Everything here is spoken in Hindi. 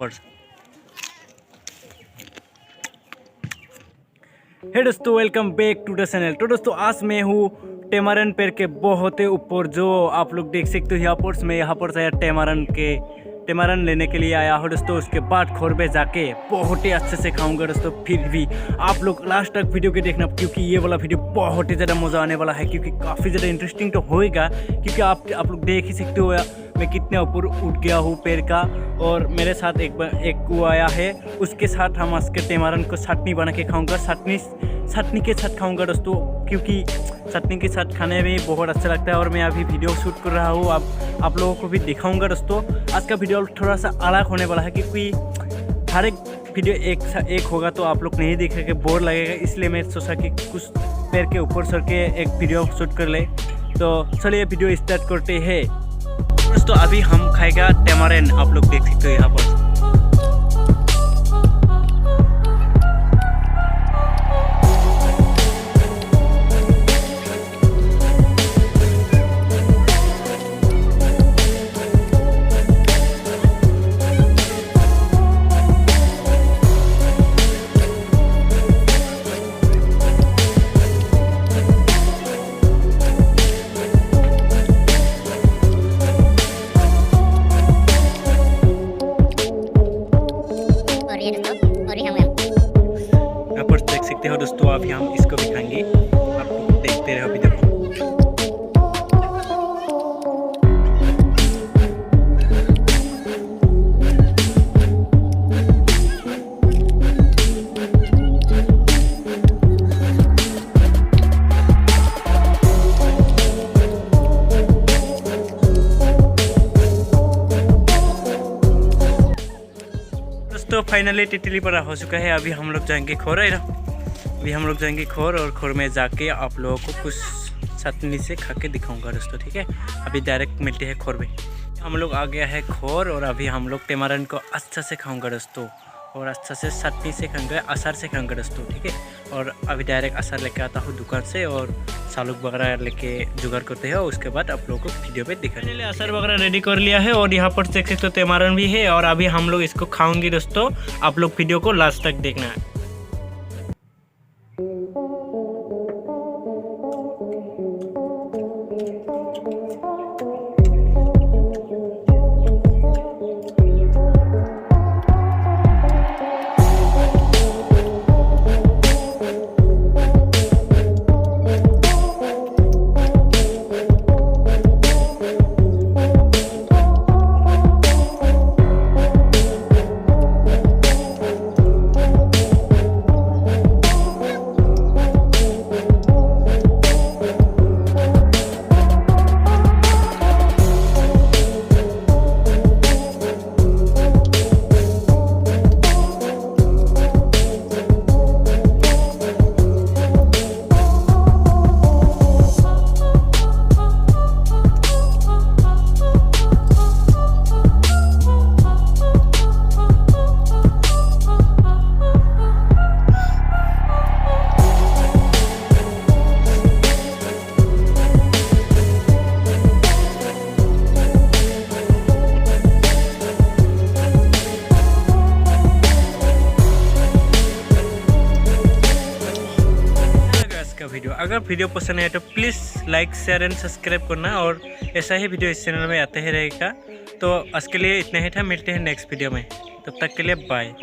हे दोस्तों, welcome back to the channel. तो दोस्तों आज मैं हूँ टेमारन पेड़ के बहुत ही ऊपर, जो आप लोग देख सकते हो। यहाँ पर मैं यहाँ पर आया टेमारन लेने के लिए आया हूँ दोस्तों। उसके बाद खोर में जाके बहुत ही अच्छे से खाऊंगा दोस्तों। फिर भी आप लोग लास्ट तक वीडियो के देखना, क्योंकि ये वाला वीडियो बहुत ही ज़्यादा मज़ा आने वाला है, क्योंकि काफ़ी ज़्यादा इंटरेस्टिंग तो होएगा। क्योंकि आप लोग देख ही सकते हो मैं कितने ऊपर उठ गया हूँ पेड़ का। और मेरे साथ एक वो आया है, उसके साथ हम आज के टेमारन को चटनी बना के खाऊंगा। चटनी के साथ खाऊंगा दोस्तों, क्योंकि चटनी के साथ खाने में बहुत अच्छा लगता है। और मैं अभी वीडियो शूट कर रहा हूँ, आप लोगों को भी दिखाऊंगा दोस्तों। आज का वीडियो थोड़ा सा अलग होने वाला है, क्योंकि हर एक वीडियो एक होगा तो आप लोग नहीं देखेंगे, बोर लगेगा। इसलिए मैं सोचा कि कुछ पेड़ के ऊपर चढ़ के एक वीडियो शूट कर ले। तो चलिए वीडियो स्टार्ट करते हैं दोस्तों। अभी हम खाएगा टेमारन, आप लोग देख सकते हो यहाँ पर। यहाँ पर देख सकते हो दोस्तों, अभी हम इसको भी खाएंगे। आप लोग देखते रहो वीडियो को। तो फाइनली तितली पर हो चुका है। अभी हम लोग जाएंगे खोर है ना, अभी हम लोग जाएंगे खोर, और खोर में जाके आप लोगों को कुछ चटनी से खा के दिखाऊंगा दोस्तों, ठीक है। अभी डायरेक्ट मिलते हैं खोर में। हम लोग आ गया है खोर, और अभी हम लोग टेमारन को अच्छा से खाऊंगा दोस्तों, और अच्छा से चटनी से खाऊंगा, अचार से खाऊंगा दोस्तों, ठीक है। और अभी डायरेक्ट अचार लेके आता हूँ दुकान से, और सालुक वगैरह लेके जुगाड़ करते हैं। उसके बाद आप लोगों को वीडियो पे दिखाने के लिए अचार वगैरह रेडी कर लिया है। और यहाँ पर देख सकते हो टेमारन भी है, और अभी हम लोग इसको खाऊंगी दोस्तों। आप लोग वीडियो को लास्ट तक देखना है। वीडियो अगर वीडियो पसंद है तो please like share and subscribe करना, और ऐसा ही वीडियो इस चैनल में आते ही रहेगा। तो आज के लिए इतना ही था, मिलते हैं नेक्स्ट वीडियो में। तब तक के लिए बाय।